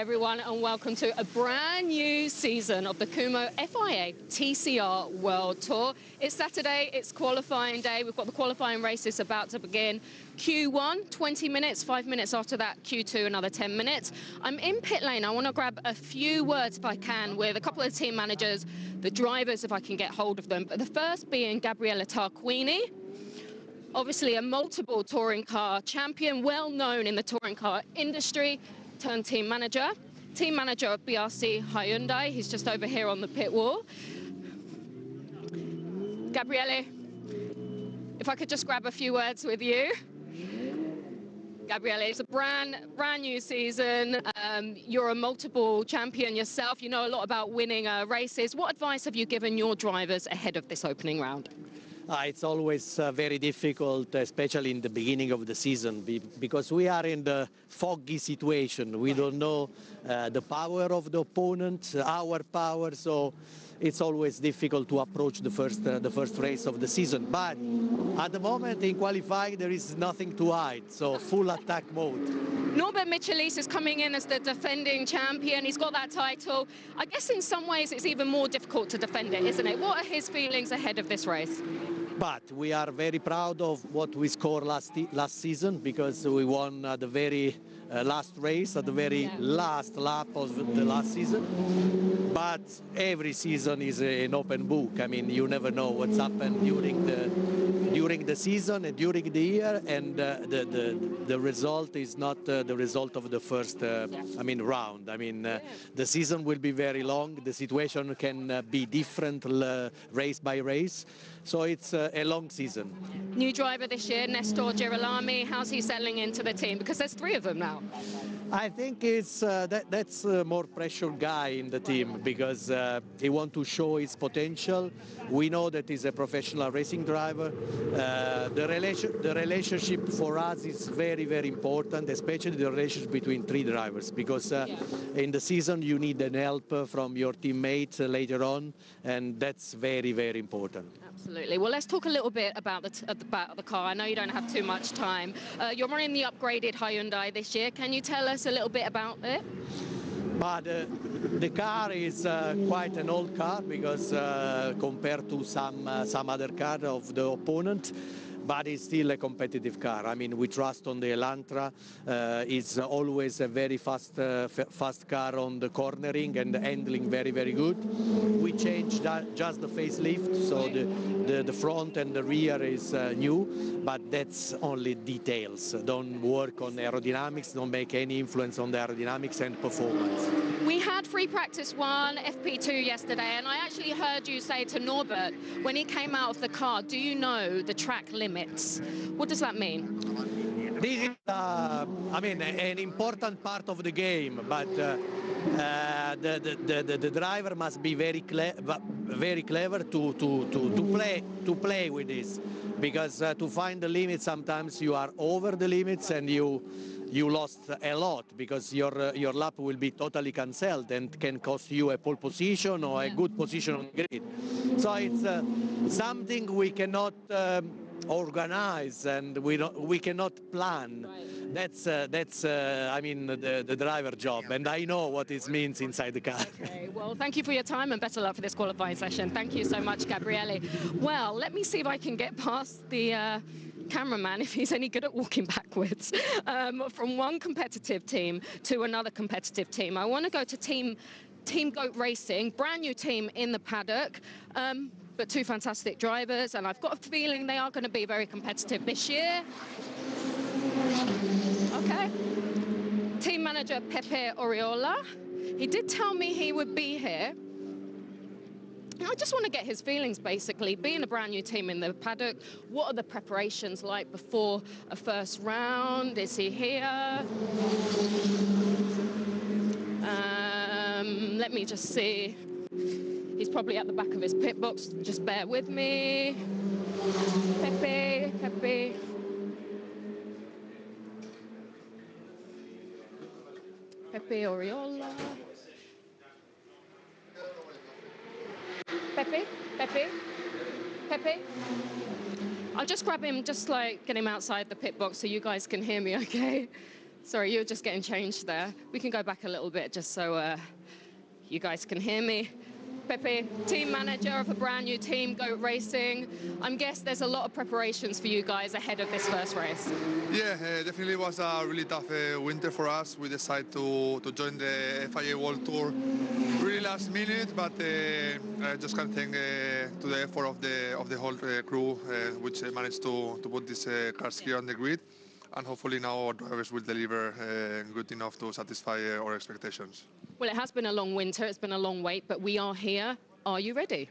everyone, and welcome to a brand new season of the Kumho FIA TCR World Tour. It's Saturday, it's qualifying day. We've got the qualifying races about to begin. Q1, 20 minutes, 5 minutes after that, Q2, another 10 minutes. I'm in pit lane. I want to grab a few words, if I can, with a couple of team managers, the drivers, if I can get hold of them. But the first being Gabriele Tarquini. Obviously a multiple touring car champion, well known in the touring car industry, turned team manager of BRC Hyundai. He's just over here on the pit wall. Gabriele, if I could just grab a few words with you. Gabriele, it's a brand new season. You're a multiple champion yourself. You know a lot about winning races. What advice have you given your drivers ahead of this opening round? It's always very difficult, especially in the beginning of the season, because we are in the foggy situation. We don't know the power of the opponent, our power, so it's always difficult to approach the first race of the season. But at the moment in qualifying, there is nothing to hide, so full attack mode. Norbert Michelis is coming in as the defending champion. He's got that title. I guess in some ways it's even more difficult to defend it, isn't it? What are his feelings ahead of this race? But we are very proud of what we scored last season, because we won the very last race at the very last lap of the last season. But every season is an open book. I mean, you never know what's happened during the season and during the year, and the result is not the result of the first round. I mean, the season will be very long. The situation can be different race by race, so it's a long season. New driver this year, Nestor Girolami. How's he settling into the team? Because there's 3 of them now. I think it's that's a more pressure guy in the team, because he wants to show his potential. We know that he's a professional racing driver. The relationship for us is very, very important, especially the relationship between 3 drivers, because in the season you need an help from your teammates later on, and that's very, very important. Absolutely. Well, let's talk a little bit about the car. I know you don't have too much time. You're running the upgraded Hyundai this year. Can you tell us a little bit about it? But the car is quite an old car, because compared to some other car of the opponent, but it's still a competitive car. I mean, we trust on the Elantra. It's always a very fast car on the cornering, and the handling very, very good. We changed just the facelift, so the front and the rear is new, but that's only details. Don't work on aerodynamics, don't make any influence on the aerodynamics and performance. We had free practice 1, FP2 yesterday, and I actually heard you say to Norbert, when he came out of the car, do you know the track limits? What does that mean? This is, an important part of the game, but the driver must be very clever to play with this, because to find the limits, sometimes you are over the limits and you lost a lot, because your lap will be totally cancelled and can cost you a pole position or a good position on the grid. So it's something we cannot organize, and we cannot plan. Right. That's the driver job, and I know what it means inside the car. Okay, well, thank you for your time and better luck for this qualifying session. Thank you so much, Gabriele. Well, let me see if I can get past the cameraman, if he's any good at walking backwards, from one competitive team to another competitive team. I want to go to Team Goat Racing, brand new team in the paddock. But 2 fantastic drivers, and I've got a feeling they are going to be very competitive this year. Okay. Team manager Pepe Oriola. He did tell me he would be here. And I just want to get his feelings, basically. Being a brand new team in the paddock, what are the preparations like before a first round? Is he here? Let me just see. He's probably at the back of his pit box. Just bear with me. Pepe. Pepe Oriola. Pepe. I'll just grab him, just like get him outside the pit box so you guys can hear me, okay? Sorry, you're just getting changed there. We can go back a little bit just so you guys can hear me. Pepe, team manager of a brand new team, Goat Racing. I'm guessing there's a lot of preparations for you guys ahead of this first race. Yeah, definitely was a really tough winter for us. We decided to join the FIA World Tour really last minute, but I just can't thank to the effort of the whole crew, which managed to put these cars here on the grid. And hopefully now our drivers will deliver good enough to satisfy our expectations. Well, it has been a long winter, it's been a long wait, but we are here. Are you ready?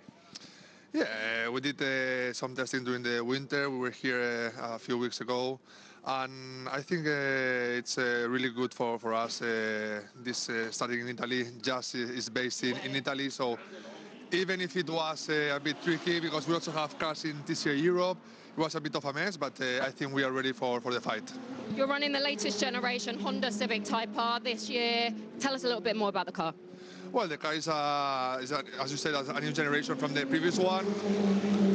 Yeah, we did some testing during the winter. We were here a few weeks ago, and I think it's really good for us. This starting in Italy, Jazz is based in Italy, so even if it was a bit tricky because we also have cars in TCR Europe, it was a bit of a mess, but I think we are ready for the fight. You're running the latest generation Honda Civic Type R this year. Tell us a little bit more about the car. Well, the car is as you said, a new generation from the previous one.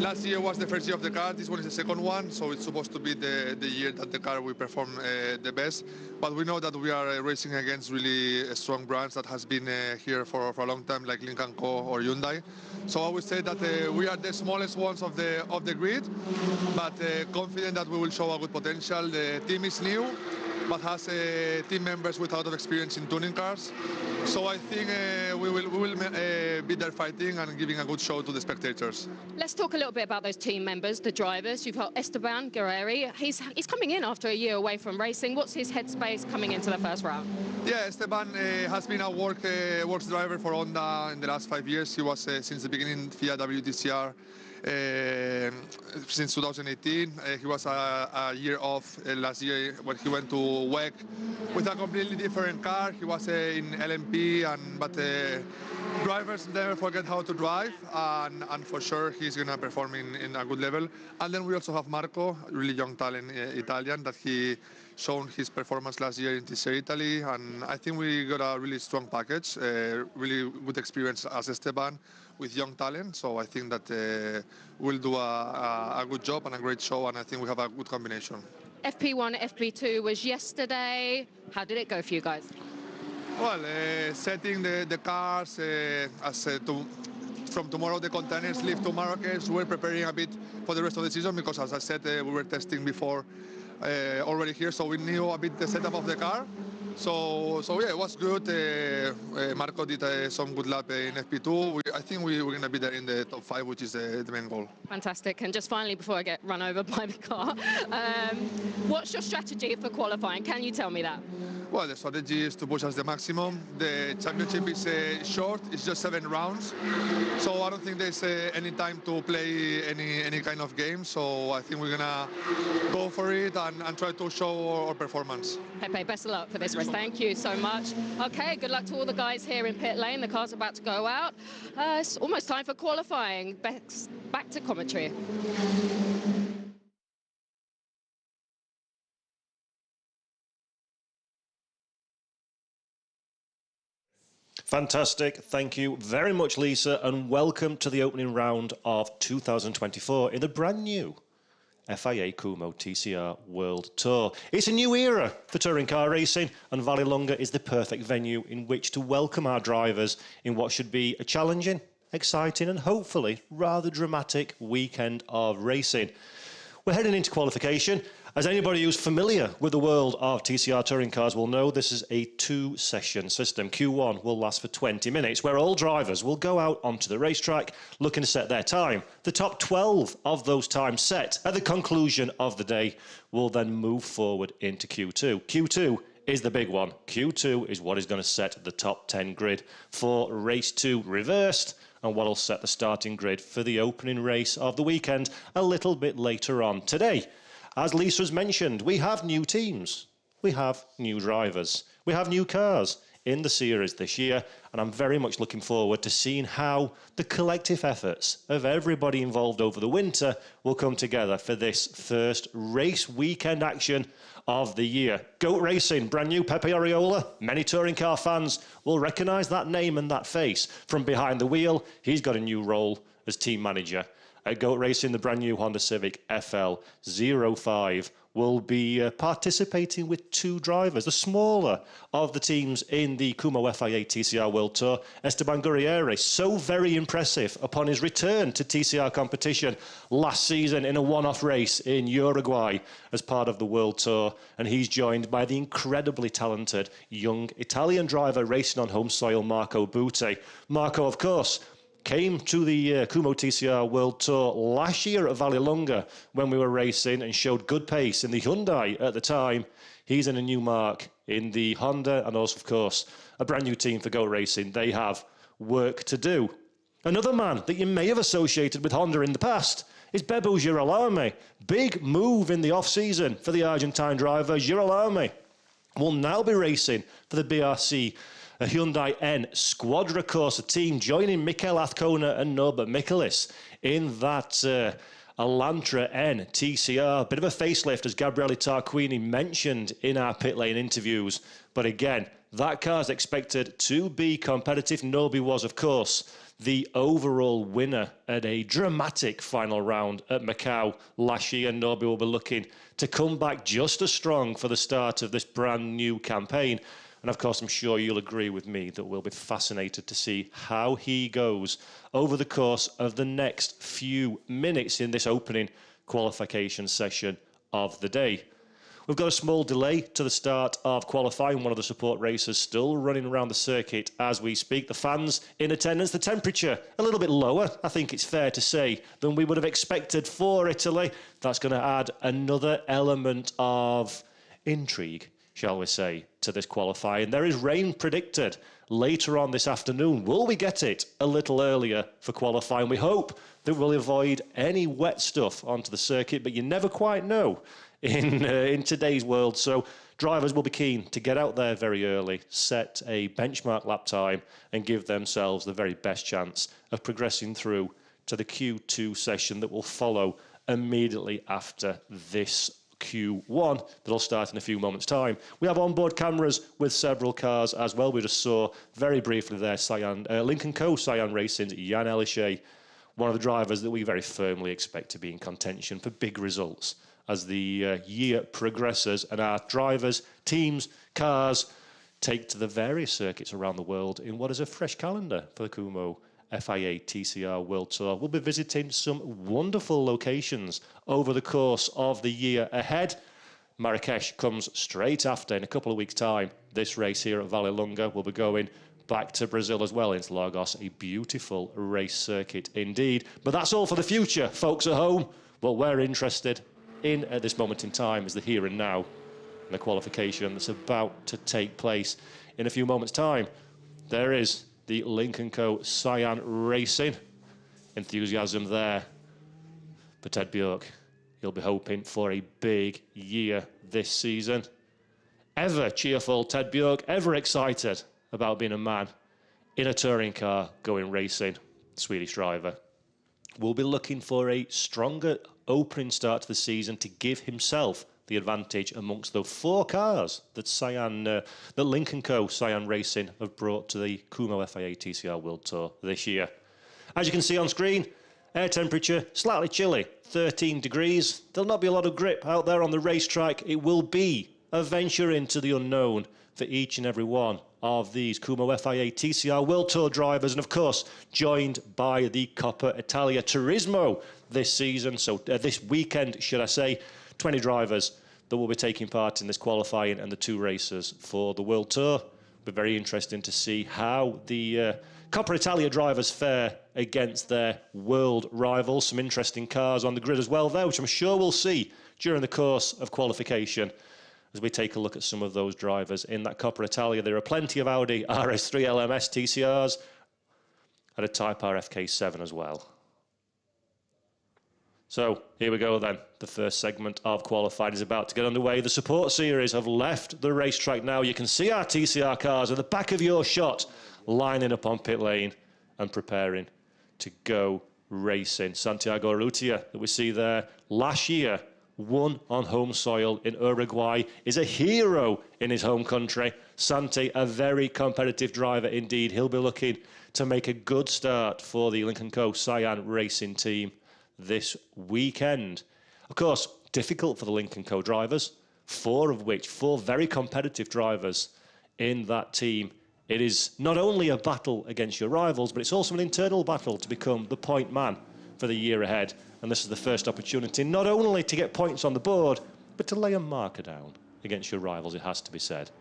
Last year was the first year of the car. This one is the second one, so it's supposed to be the year that the car will perform the best. But we know that we are racing against really strong brands that has been here for a long time, like Lincoln Co or Hyundai. So I would say that we are the smallest ones of the grid, but confident that we will show a good potential. The team is new, but has team members with a lot of experience in tuning cars. So I think we will be there fighting and giving a good show to the spectators. Let's talk a little bit about those team members, the drivers. You've got Esteban Guerreri. He's coming in after a year away from racing. What's his headspace coming into the first round? Yeah, Esteban has been a works driver for Honda in the last 5 years. He was since the beginning FIA TCR. Since 2018, he was a year off last year when he went to WEC with a completely different car. He was in LMP, but drivers never forget how to drive, and for sure he's going to perform in a good level. And then we also have Marco, really young talent Italian, that he shown his performance last year in TCR Italy, and I think we got a really strong package, really good experience as Esteban with young talent. So I think that we'll do a good job and a great show, and I think we have a good combination. FP1, FP2 was yesterday. How did it go for you guys? Well, setting the cars from tomorrow, the containers leave to Marrakesh. We're preparing a bit for the rest of the season because, as I said, we were testing before already here, so we knew a bit the setup of the car. So yeah, it was good. Marco did some good lap in FP2. I think we're going to be there in the top 5, which is the main goal. Fantastic. And just finally, before I get run over by the car, what's your strategy for qualifying? Can you tell me that? Well, the strategy is to push us the maximum. The championship is short, it's just 7 rounds. So I don't think there's any time to play any kind of game. So I think we're going to go for it and try to show our performance. Pepe, best of luck for this race. Thank you so much. Okay, good luck to all the guys here in pit lane. The car's about to go out. It's almost time for qualifying. Back to commentary. Fantastic. Thank you very much, Lisa, and welcome to the opening round of 2024 in the brand new FIA Kumho TCR World Tour. It's a new era for touring car racing, and Vallelunga is the perfect venue in which to welcome our drivers in what should be a challenging, exciting and hopefully rather dramatic weekend of racing. We're heading into qualification. As anybody who's familiar with the world of TCR touring cars will know, this is a 2-session system. Q1 will last for 20 minutes, where all drivers will go out onto the racetrack looking to set their time. The top 12 of those times set at the conclusion of the day will then move forward into Q2. Q2 is the big one. Q2 is what is going to set the top 10 grid for race 2 reversed, and what will set the starting grid for the opening race of the weekend a little bit later on today. As Lisa has mentioned, we have new teams, we have new drivers, we have new cars in the series this year, and I'm very much looking forward to seeing how the collective efforts of everybody involved over the winter will come together for this first race weekend action of the year. Goat Racing, brand new Pepe Ariola. Many touring car fans will recognise that name and that face from behind the wheel. He's got a new role as team manager. At Goat Racing, the brand new Honda Civic FL 05 will be participating with 2 drivers, the smaller of the teams in the Kumho FIA TCR World Tour. Esteban Gurriere, so very impressive upon his return to TCR competition last season in a one-off race in Uruguay as part of the World Tour. And he's joined by the incredibly talented young Italian driver racing on home soil, Marco Butti. Marco, of course, came to the Kumho TCR World Tour last year at Vallelunga when we were racing and showed good pace in the Hyundai at the time. He's in a new mark in the Honda and also, of course, a brand new team for Go Racing. They have work to do. Another man that you may have associated with Honda in the past is Bebo Girolamo. Big move in the off-season for the Argentine driver. Girolamo will now be racing for the BRC a Hyundai N Squadra Corsa team, joining Mikel Azcona and Norbert Michelis in that Elantra N TCR. Bit of a facelift, as Gabriele Tarquini mentioned in our pit lane interviews. But again, that car's expected to be competitive. Norby was, of course, the overall winner at a dramatic final round at Macau last year. Norby will be looking to come back just as strong for the start of this brand new campaign. And of course, I'm sure you'll agree with me that we'll be fascinated to see how he goes over the course of the next few minutes in this opening qualification session of the day. We've got a small delay to the start of qualifying. One of the support racers still running around the circuit as we speak. The fans in attendance, the temperature a little bit lower, I think it's fair to say, than we would have expected for Italy. That's going to add another element of intrigue, shall we say, to this qualifying. There is rain predicted later on this afternoon. Will we get it a little earlier for qualifying? We hope that we'll avoid any wet stuff onto the circuit, but you never quite know in today's world. So drivers will be keen to get out there very early, set a benchmark lap time, and give themselves the very best chance of progressing through to the Q2 session that will follow immediately after this Q1 that'll start in a few moments' time. We have onboard cameras with several cars as well. We just saw very briefly there Lincoln Co. Cyan Racing's Jan Elishay, one of the drivers that we very firmly expect to be in contention for big results as the year progresses and our drivers, teams, cars take to the various circuits around the world in what is a fresh calendar for the Kumho FIA TCR World Tour. We'll be visiting some wonderful locations over the course of the year ahead. Marrakesh comes straight after in a couple of weeks' time. This race here at Vallelunga will be going back to Brazil as well, into Lagos, a beautiful race circuit indeed. But that's all for the future, folks at home. What we're interested in at this moment in time is the here and now, and the qualification that's about to take place in a few moments' time. There is the Lincoln Co. Cyan Racing. Enthusiasm there for Ted Bjork. He'll be hoping for a big year this season. Ever cheerful Ted Bjork, ever excited about being a man in a touring car going racing. Swedish driver will be looking for a stronger opening start to the season to give himself the advantage amongst the 4 cars that Lincoln Co. Cyan Racing have brought to the Kumho FIA TCR World Tour this year. As you can see on screen, air temperature slightly chilly, 13 degrees. There'll not be a lot of grip out there on the racetrack. It will be a venture into the unknown for each and every one of these Kumho FIA TCR World Tour drivers, and of course joined by the Coppa Italia Turismo this season, so this weekend should I say. 20 drivers that will be taking part in this qualifying and the 2 races for the World Tour. It'll be very interesting to see how the Coppa Italia drivers fare against their world rivals. Some interesting cars on the grid as well there, which I'm sure we'll see during the course of qualification as we take a look at some of those drivers in that Coppa Italia. There are plenty of Audi RS3 LMS TCRs and a Type R FK7 as well. So here we go then. The first segment of qualifying is about to get underway. The support series have left the racetrack now. You can see our TCR cars at the back of your shot, lining up on pit lane and preparing to go racing. Santiago Urrutia that we see there last year won on home soil in Uruguay, is a hero in his home country. Santi, a very competitive driver indeed. He'll be looking to make a good start for the Lincoln Co. Cyan Racing team this weekend. Of course, difficult for the Lynk & Co drivers, four very competitive drivers in that team. It is not only a battle against your rivals, but it's also an internal battle to become the point man for the year ahead. And this is the first opportunity not only to get points on the board, but to lay a marker down against your rivals, it has to be said.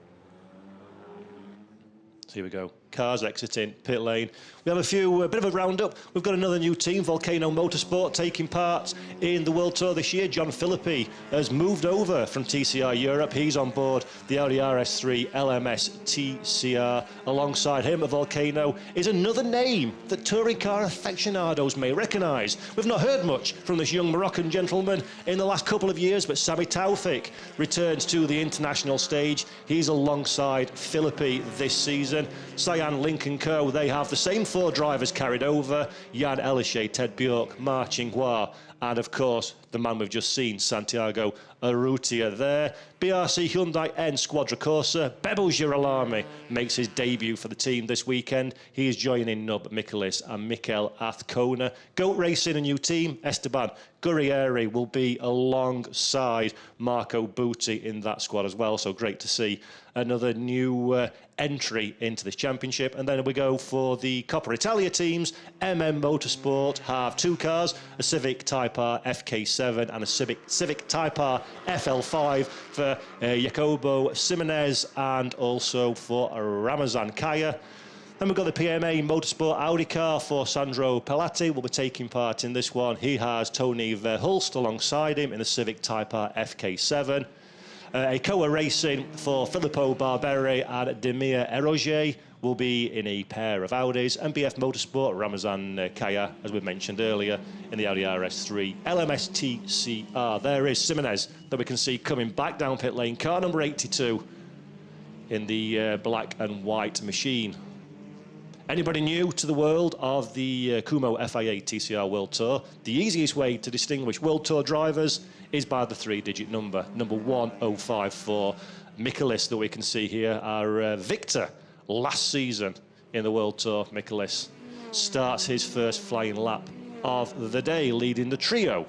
So here we go. Cars exiting pit lane. We have a bit of a roundup. We've got another new team, Volcano Motorsport, taking part in the World Tour this year. John Philippi has moved over from TCR Europe. He's on board the Audi RS3 LMS TCR. Alongside him at Volcano is another name that touring car aficionados may recognise. We've not heard much from this young Moroccan gentleman in the last couple of years, but Sami Taufik returns to the international stage. He's alongside Philippi this season. Cyan Lynk & Co, they have the same four drivers carried over: Jan Elishay, Ted Bjork, Ma Qinghua, and of course the man we've just seen, Santiago Urrutia there. BRC Hyundai N Squadra Corsa, Bebo Girolami makes his debut for the team this weekend. He is joining Nub Mikulis and Mikel Azcona. Goat Racing, a new team. Esteban Gurrieri will be alongside Marco Butti in that squad as well, so great to see another new entry into this championship. And then we go for the Coppa Italia teams. MM Motorsport have two cars, a Civic Type R FK7 and a Civic Type R FL5 for Jacobo Simonez and also for Ramazan Kaya. Then we've got the PMA Motorsport Audi car for Sandro Pelati. Will be taking part in this one. He has Tony Verhulst alongside him in the Civic Type R FK7. Ecoa Racing for Filippo Barberi and Demir Eroge will be in a pair of Audis. MBF Motorsport, Ramazan Kaya, as we mentioned earlier, in the Audi RS3 LMS TCR. There is Simonez that we can see coming back down pit lane. Car number 82 in the black and white machine. Anybody new to the world of the Kumho FIA TCR World Tour? The easiest way to distinguish World Tour drivers is by the three-digit number 1054. Mikulis, that we can see here, our victor last season in the World Tour. Mikulis starts his first flying lap of the day, leading the trio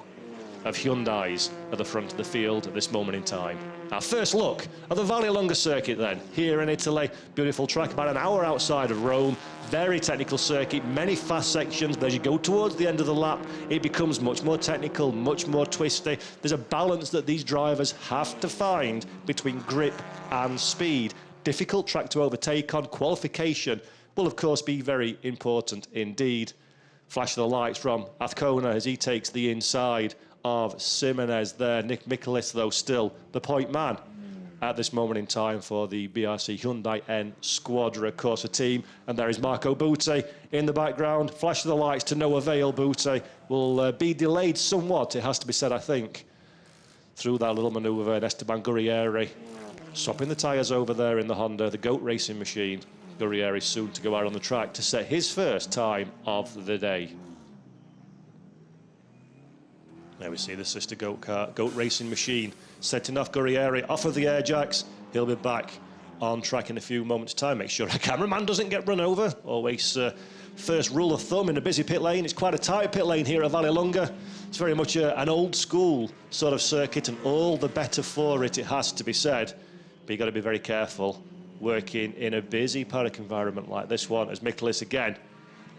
of Hyundais at the front of the field at this moment in time. Our first look at the Vallelunga circuit then, here in Italy. Beautiful track, about an hour outside of Rome. Very technical circuit, many fast sections, but as you go towards the end of the lap, it becomes much more technical, much more twisty. There's a balance that these drivers have to find between grip and speed. Difficult track to overtake on. Qualification will, of course, be very important indeed. Flash of the lights from Azcona as he takes the inside of Simonez there. Nick Mikulis, though, still the point man at this moment in time for the BRC Hyundai N Squadra Corsa team. And there is Marco Butti in the background. Flash of the lights to no avail. Butti will be delayed somewhat, it has to be said, I think, through that little manoeuvre. And Esteban Gurrieri swapping the tyres over there in the Honda, the GOAT racing machine. Gurrieri soon to go out on the track to set his first time of the day. There we see the sister GOAT car, GOAT racing machine, setting off Gurrieri off of the air jacks. He'll be back on track in a few moments' time. Make sure a cameraman doesn't get run over. Always first rule of thumb in a busy pit lane. It's quite a tight pit lane here at Vallelunga. It's very much an old school sort of circuit, and all the better for it, it has to be said. But you've got to be very careful working in a busy paddock environment like this one, as Mikulis again,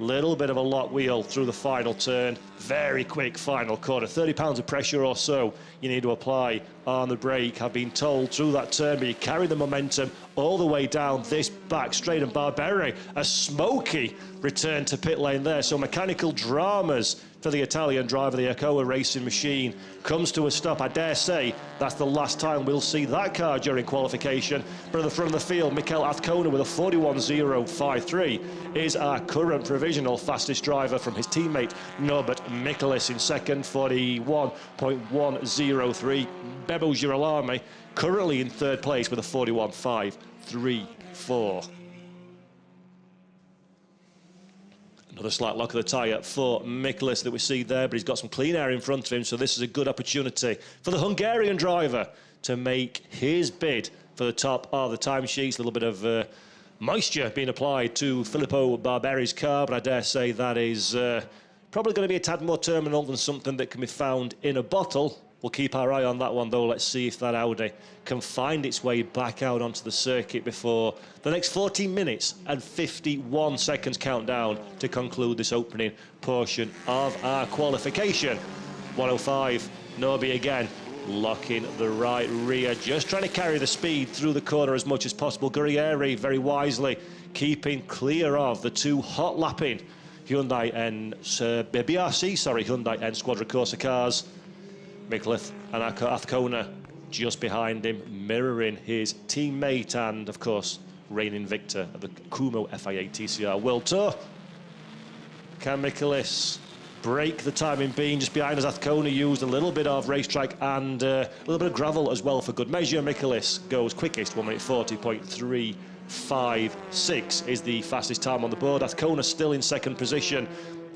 little bit of a lock wheel through the final turn. Very quick final corner. 30 pounds of pressure or so you need to apply on the brake, I've been told, through that turn, but you carry the momentum all the way down this back straight. And Barberi, a smoky return to pit lane there. So mechanical dramas for the Italian driver. The Ecoa racing machine comes to a stop. I dare say that's the last time we'll see that car during qualification. But at the front of the field, Mikel Azcona with a 41.053 is our current provisional fastest driver from his teammate Norbert Mikulis in second, 41.103. Bebo Girolami currently in third place with a 41.534. Another slight lock of the tyre for Mikulis that we see there, but he's got some clean air in front of him, so this is a good opportunity for the Hungarian driver to make his bid for the top of the timesheets. A little bit of moisture being applied to Filippo Barberi's car, but I dare say that is probably going to be a tad more terminal than something that can be found in a bottle. We'll keep our eye on that one, though. Let's see if that Audi can find its way back out onto the circuit before the next 14 minutes and 51 seconds countdown to conclude this opening portion of our qualification. 105, Norby again, locking the right rear, just trying to carry the speed through the corner as much as possible. Guerrieri very wisely keeping clear of the two hot lapping Hyundai and Hyundai and Squadra Corsa cars. Micallef and Azcona just behind him, mirroring his teammate and, of course, reigning victor of the Kumho FIA TCR World Tour. Can Micallef break the timing beam just behind us? Azcona used a little bit of racetrack and a little bit of gravel as well for good measure. Micallef goes quickest, 1 minute 40.356 is the fastest time on the board. Azcona still in second position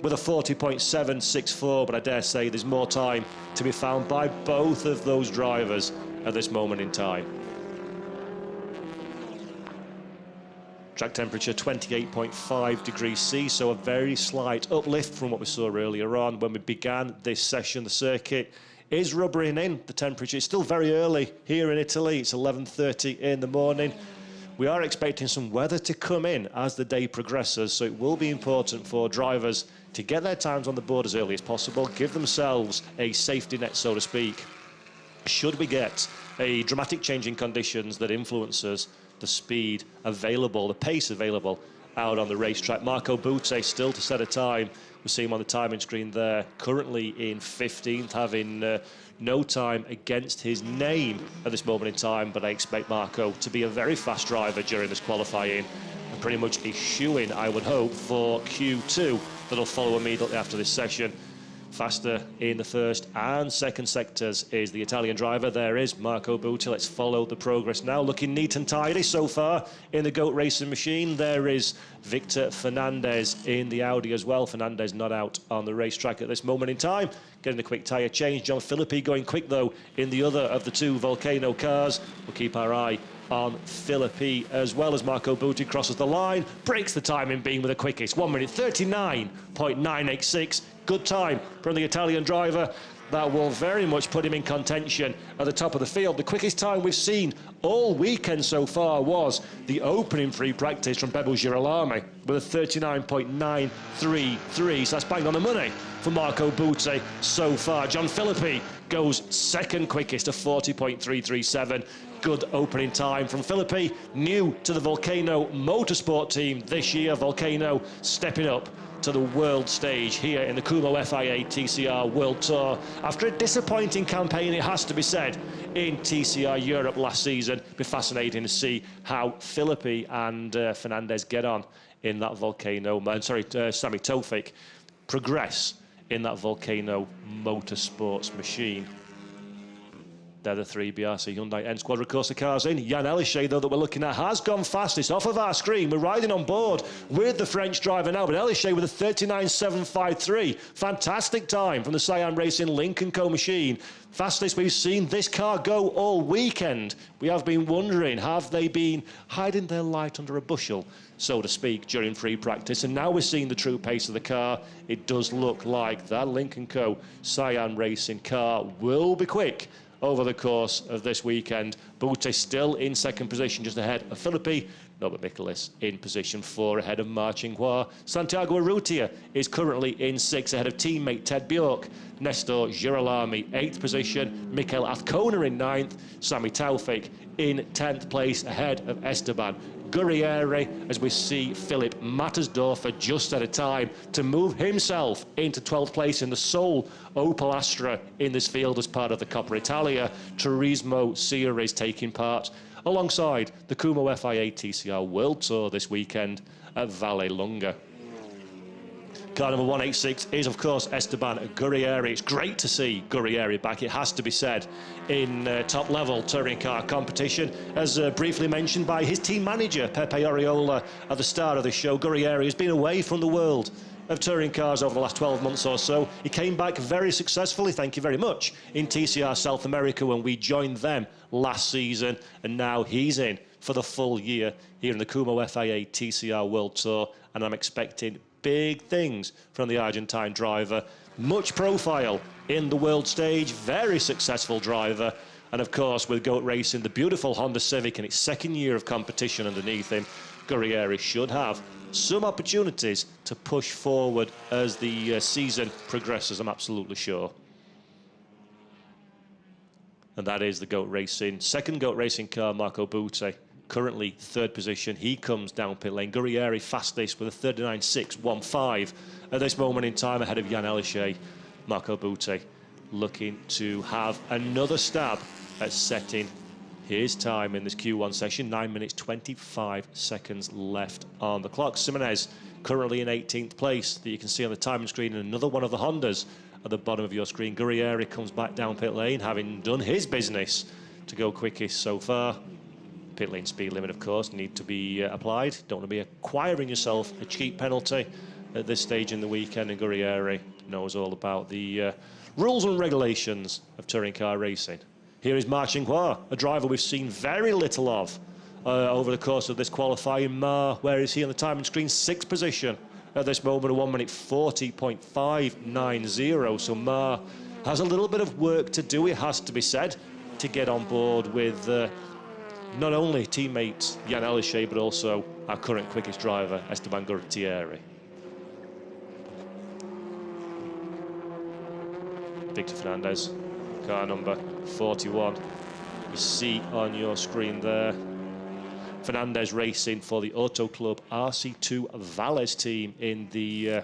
with a 40.764, but I dare say there's more time to be found by both of those drivers at this moment in time. Track temperature 28.5 degrees C, so a very slight uplift from what we saw earlier on when we began this session. The circuit is rubbering in the temperature. It's still very early here in Italy. It's 11:30 in the morning. We are expecting some weather to come in as the day progresses, so it will be important for drivers to get their times on the board as early as possible, give themselves a safety net, so to speak, should we get a dramatic change in conditions that influences the speed available, the pace available out on the racetrack. Marco Butte still to set a time. We see him on the timing screen there, currently in 15th, having no time against his name at this moment in time, but I expect Marco to be a very fast driver during this qualifying and pretty much a shoo-in, I would hope, for Q2 that'll follow immediately after this session. Faster in the first and second sectors is the Italian driver. There is Marco Butte. Let's follow the progress now. Looking neat and tidy so far in the GOAT racing machine. There is Victor Fernandez in the Audi as well. Fernandez not out on the racetrack at this moment in time. Getting a quick tyre change. John Philippi going quick, though, in the other of the two Volcano cars. We'll keep our eye on Philippi as well as Marco Butte crosses the line, breaks the timing beam with the quickest, 1 minute 39.986. Good time from the Italian driver. That will very much put him in contention at the top of the field. The quickest time we've seen all weekend so far was the opening free practice from Bebo Girolami with a 39.933. So that's bang on the money for Marco Butte so far. John Philippi goes second quickest, a 40.337. Good opening time from Philippi, new to the Volcano Motorsport team this year. Volcano stepping up to the world stage here in the Kumho FIA TCR World Tour. After a disappointing campaign, it has to be said, in TCR Europe last season. It'll be fascinating to see how Philippi and Fernandez get on in that Volcano, Sami Tofik progress in that Volcano Motorsports machine. They're the three BRC Hyundai and Squadra Corsa cars in. Jan Elishay, though, that we're looking at, has gone fastest off of our screen. We're riding on board with the French driver now, but Elishay with a 39.753. Fantastic time from the Cyan Racing Lincoln Co machine. Fastest we've seen this car go all weekend. We have been wondering, have they been hiding their light under a bushel, so to speak, during free practice? And now we're seeing the true pace of the car. It does look like that Lincoln Co Cyan Racing car will be quick over the course of this weekend. Butte still in second position, just ahead of Philippi. Norbert Micallef in position 4, ahead of Marchingois. Santiago Urrutia is currently in 6, ahead of teammate Ted Bjork. Nestor Girolami, 8th position. Mikel Azcona in 9th. Sami Taufik in 10th place, ahead of Esteban Guerrieri, as we see Philip Mattersdorfer just at a time to move himself into 12th place in the sole Opel Astra in this field as part of the Coppa Italia. Turismo Series taking part alongside the Kumho FIA TCR World Tour this weekend at Vallelunga. Car number 186 is, of course, Esteban Guerrieri. It's great to see Guerrieri back, it has to be said, in top-level touring car competition. As briefly mentioned by his team manager, Pepe Oriola, at the start of the show, Guerrieri has been away from the world of touring cars over the last 12 months or so. He came back very successfully, thank you very much, in TCR South America when we joined them last season, and now he's in for the full year here in the Kumho FIA TCR World Tour, and I'm expecting big things from the Argentine driver. much profile in the world stage, very successful driver. And of course, with GOAT Racing, the beautiful Honda Civic in its second year of competition underneath him, Gurrieri should have some opportunities to push forward as the season progresses, I'm absolutely sure. And that is the GOAT Racing, second GOAT Racing car, Marco Butte, currently third position. He comes down pit lane. Gurrieri fastest with a 39.615 at this moment in time, ahead of Jan Elishay. Marco Butte looking to have another stab at setting his time in this Q1 session. 9 minutes 25 seconds left on the clock. Simonez currently in 18th place that you can see on the timing screen, and another one of the Hondas at the bottom of your screen. Gurrieri comes back down pit lane, having done his business to go quickest so far. Pit lane speed limit, of course, need to be applied. Don't want to be acquiring yourself a cheap penalty at this stage in the weekend, and Gurrieri knows all about the rules and regulations of touring car racing. Here is Ma Xinghua, a driver we've seen very little of over the course of this qualifying. Ma, where is he on the timing screen? 6th position at this moment, a 1 minute 40.590. So Ma has a little bit of work to do, it has to be said, to get on board with not only teammate Jan Elishay, but also our current quickest driver, Esteban Gurrieri. Victor Fernandez, car number 41. You see on your screen there, Fernandez racing for the Auto Club RC2 Valles team in the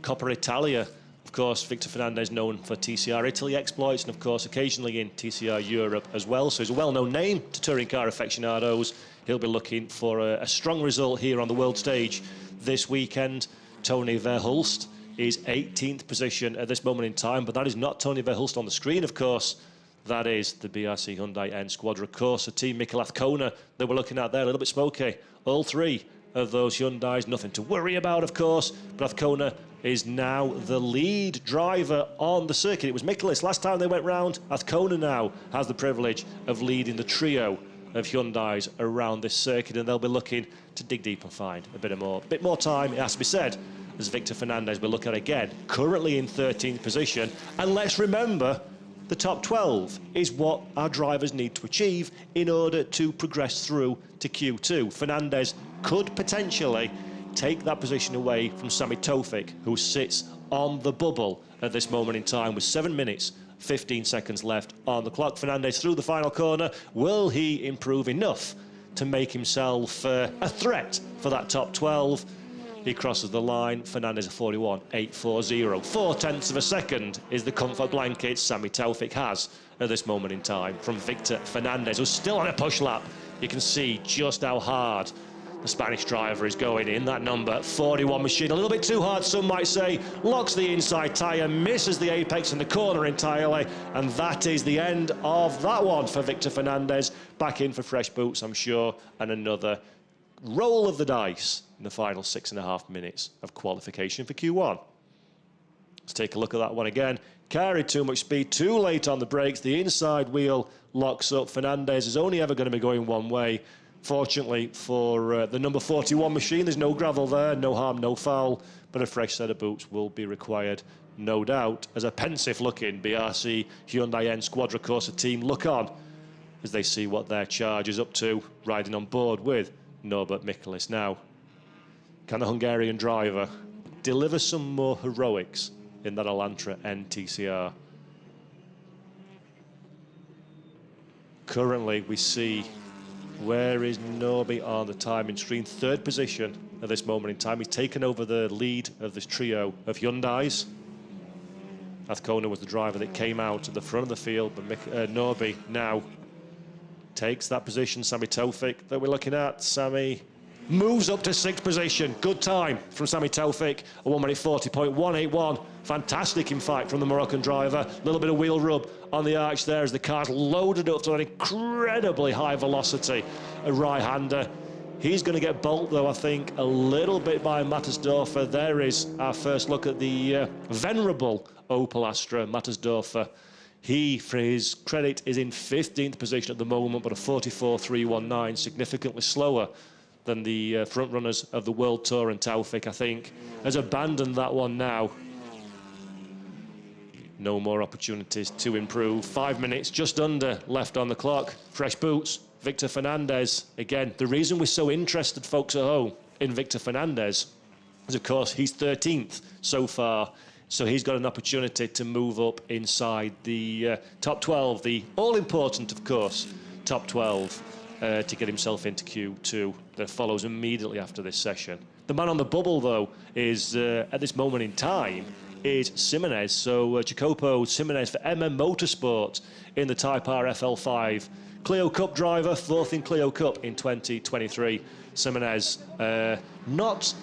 Coppa Italia. Of course, Victor Fernandez known for TCR Italy exploits, and of course occasionally in TCR Europe as well. So he's a well-known name to touring car aficionados. He'll be looking for a strong result here on the world stage this weekend. Tony Verhulst is 18th position at this moment in time, but that is not Tony Verhulst on the screen, of course. That is the BRC Hyundai N Squadra Corsa team. Mikel Azcona that we're looking at there, a little bit smoky. All three of those Hyundais, nothing to worry about, of course, but Azcona is now the lead driver on the circuit. It was Mikolas last time they went round. Azcona now has the privilege of leading the trio of Hyundais around this circuit, and they'll be looking to dig deep and find a bit more time, it has to be said, as Victor Fernandez we'll look at again, currently in 13th position. And let's remember, the top 12 is what our drivers need to achieve in order to progress through to Q2. Fernandez could potentially take that position away from Sami Tofik, who sits on the bubble at this moment in time with 7 minutes 15 seconds left on the clock. Fernandez through the final corner. Will he improve enough to make himself a threat for that top 12? He crosses the line. Fernandez 41.840. 0.4 of a second is the comfort blanket Sami Tofik has at this moment in time from Victor Fernandez, who's still on a push lap. You can see just how hard the Spanish driver is going in that number 41 machine. A little bit too hard, some might say. Locks the inside tyre, misses the apex in the corner entirely, and that is the end of that one for Victor Fernandez. Back in for fresh boots, I'm sure, and another roll of the dice in the final 6.5 minutes of qualification for Q1. Let's take a look at that one again. Carried too much speed, too late on the brakes. The inside wheel locks up. Fernandez is only ever going to be going one way. Fortunately for the number 41 machine, there's no gravel there, no harm, no foul, but a fresh set of boots will be required, no doubt, as a pensive-looking BRC Hyundai N Squadra Corsa team look on as they see what their charge is up to, riding on board with Norbert Mikolas now. Can the Hungarian driver deliver some more heroics in that Elantra N TCR? Currently, we see, where is Norby on the timing screen? Third position at this moment in time. He's taken over the lead of this trio of Hyundais. Azcona was the driver that came out at the front of the field, but Norby now takes that position. Sami Tofik that we're looking at. Sami moves up to 6th position. Good time from Sami Tofik. A 1 minute 40.181. Fantastic, in fact, from the Moroccan driver. A little bit of wheel rub on the arch there as the car's loaded up to an incredibly high velocity. A right-hander. He's going to get bulked, though, I think, a little bit by Mattersdorfer. There is our first look at the venerable Opel Astra, Mattersdorfer. He, for his credit, is in 15th position at the moment, but a 44.319, significantly slower than the front runners of the World Tour, and Tofik, I think, has abandoned that one now. No more opportunities to improve. 5 minutes, just under, left on the clock. Fresh boots, Victor Fernandez. Again, the reason we're so interested, folks at home, in Victor Fernandez is, of course, he's 13th so far. So he's got an opportunity to move up inside the top 12, the all-important, of course, top 12, to get himself into Q2 that follows immediately after this session. The man on the bubble, though, is, at this moment in time, is Simonez. So Jacopo Simonez for MM Motorsport in the Type R FL5. Clio Cup driver, fourth in Clio Cup in 2023. Simonez, not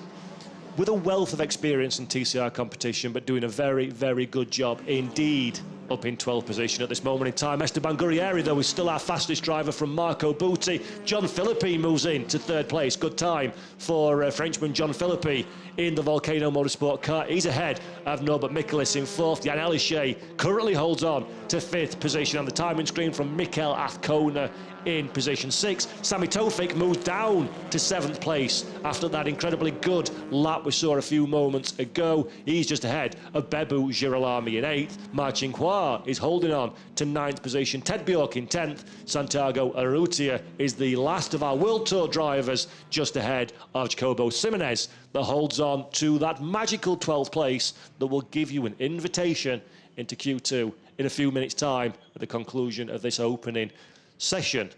with a wealth of experience in TCR competition, but doing a very, very good job indeed up in 12th position at this moment in time. Esteban Gurrieri, though, is still our fastest driver from Marco Butti. John Philippi moves in to third place. Good time for Frenchman John Philippi in the Volcano Motorsport car. He's ahead of Norbert Michaelis in fourth. Jan Elishay currently holds on to fifth position on the timing screen from Mikel Azcona in position 6. Sami Tofik moves down to 7th place after that incredibly good lap we saw a few moments ago. He's just ahead of Bebu Girolami in 8th. Marcin Hua is holding on to 9th position. Ted Bjork in 10th. Santiago Arrutia is the last of our World Tour drivers, just ahead of Jacopo Simonez, that holds on to that magical 12th place that will give you an invitation into Q2 in a few minutes' time at the conclusion of this opening session,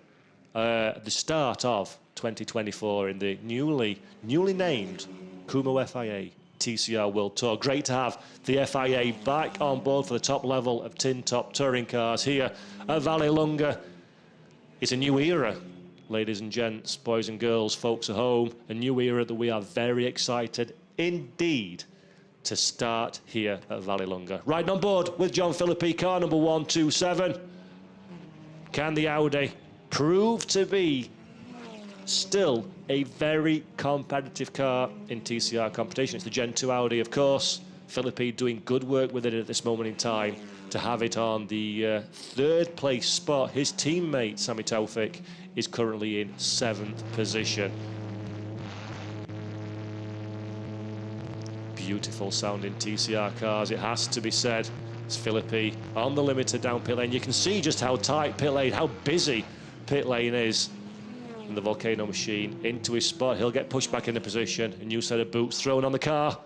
the start of 2024 in the newly named Kumho FIA TCR World Tour. Great to have the FIA back on board for the top level of tin top touring cars here at Vallelunga. It's a new era, ladies and gents, boys and girls, folks at home, a new era that we are very excited indeed to start here at Vallelunga. Riding on board with John Philippi, car number 127. Can the Audi prove to be still a very competitive car in TCR competition? It's the Gen 2 Audi, of course. Philippi doing good work with it at this moment in time to have it on the third place spot. His teammate, Sami Tofik, is currently in 7th position. Beautiful sounding TCR cars, it has to be said. It's Philippi on the limiter down pit lane. You can see just how tight pit lane, how busy pit lane is. And the Volcano machine into his spot. He'll get pushed back into position. A new set of boots thrown on the car.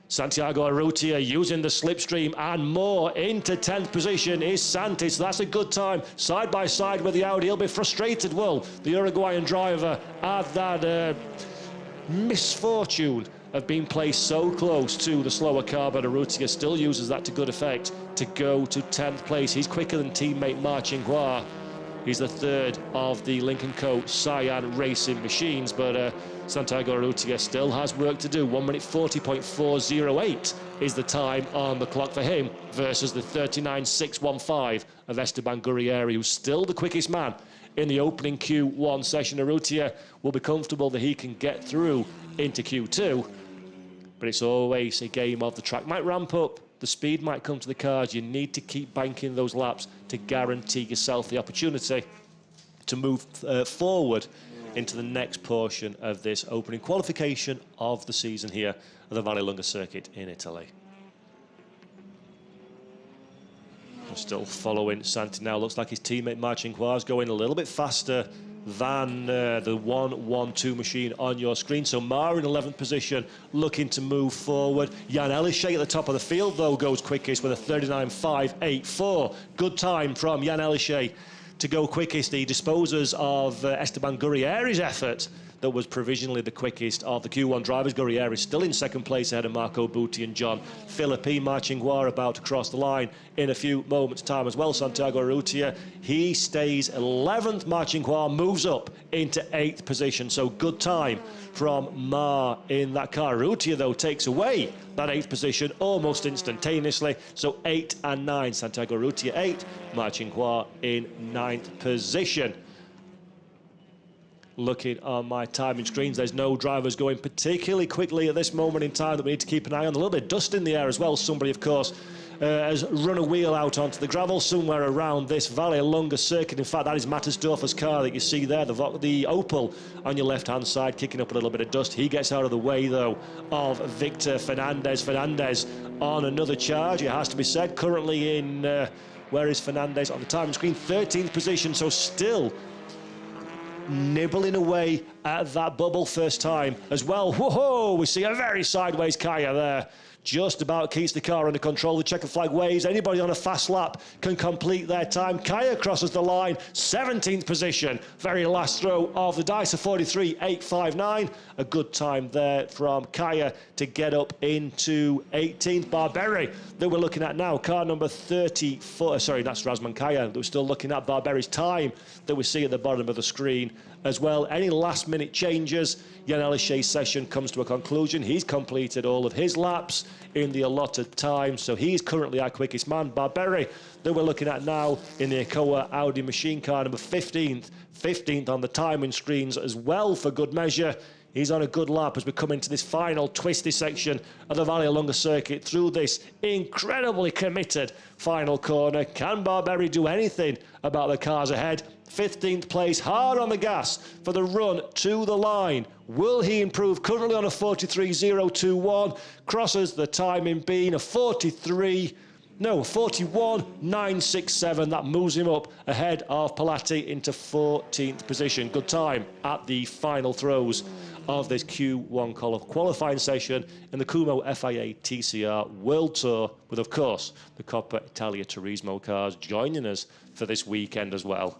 Santiago Arrutia using the slipstream and more. Into 10th position is Santi, so that's a good time. Side by side with the Audi. He'll be frustrated, will the Uruguayan driver, at that misfortune of being placed so close to the slower car, but Arrutia still uses that to good effect to go to 10th place. He's quicker than teammate Marcin Hua. He's the third of the Lincoln Co. Cyan Racing machines, but Santiago Arrutia still has work to do. 1 minute 40.408 is the time on the clock for him versus the 39.615 of Esteban Gurrieri, who's still the quickest man in the opening Q1 session. Arrutia will be comfortable that he can get through into Q2, but it's always a game of the track. Might ramp up, the speed might come to the cars. You need to keep banking those laps to guarantee yourself the opportunity to move forward into the next portion of this opening qualification of the season here at the Vallelunga circuit in Italy. We're still following Santi now. Looks like his teammate Marcin Hua is going a little bit faster than the 1-1-2 machine on your screen. So Mar in 11th position, looking to move forward. Jan Elishay at the top of the field, though, goes quickest with a 39.584. Good time from Jan Elishay to go quickest. He disposes of Esteban Gurrieri's effort that was provisionally the quickest of the Q1 drivers. Gurrieri still in 2nd place ahead of Marco Butti and John Philippi. Marcin Hua about to cross the line in a few moments' time as well. Santiago Arrutia, he stays 11th. Marcin Hua moves up into 8th position. So good time from Mar in that car. Arrutia, though, takes away that 8th position almost instantaneously. So 8 and 9. Santiago Arrutia 8, Marcin Hua in 9th position. Looking on my timing screens, there's no drivers going particularly quickly at this moment in time that we need to keep an eye on. A little bit of dust in the air as well. Somebody, of course, has run a wheel out onto the gravel somewhere around this Vallelunga circuit. In fact, that is Mattersdorfer's car that you see there, the Opel on your left-hand side, kicking up a little bit of dust. He gets out of the way, though, of Victor Fernandez. Fernandez on another charge, it has to be said. Currently in, where is Fernandez on the timing screen? 13th position, so still nibbling away at that bubble first time as well. Whoa, we see a very sideways Kaya there. Just about keeps the car under control. The checkered flag waves. Anybody on a fast lap can complete their time. Kaya crosses the line, 17th position. Very last throw of the dice, a 43.859. A good time there from Kaya to get up into 18th. Barberi that we're looking at now, car number 34. Sorry, that's Razman Kaya that we're still looking at. Barberi's time that we see at the bottom of the screen as well. Any last minute changes? Jan Elishay's session comes to a conclusion. He's completed all of his laps in the allotted time, so he's currently our quickest man. Barberi that we're looking at now in the Ekoa Audi machine car number 15th on the timing screens as well, for good measure. He's on a good lap as we come into this final twisty section of the Vallelunga circuit through this incredibly committed final corner. Can Barberi do anything about the cars ahead? 15th place, hard on the gas for the run to the line. Will he improve? Currently on a 43.021, crosses the timing being a 41.967. That moves him up ahead of Palatti into 14th position. Good time at the final throws of this Q1 qualifying session in the Kumho FIA TCR World Tour, with, of course, the Coppa Italia Turismo cars joining us for this weekend as well.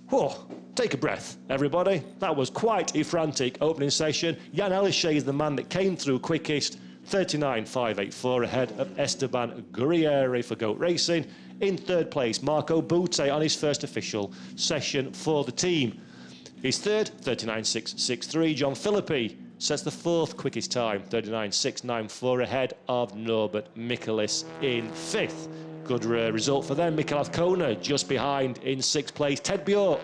Whoa, take a breath, everybody. That was quite a frantic opening session. Jan Elishay is the man that came through quickest, 39.584 ahead of Esteban Gurriere for Goat Racing. In third place, Marco Butte on his first official session for the team. He's third, 39.663. John Philippi sets the fourth quickest time, 39.694 ahead of Norbert Michaelis in fifth. Good result for them. Mikael Azcona just behind in sixth place. Ted Bjork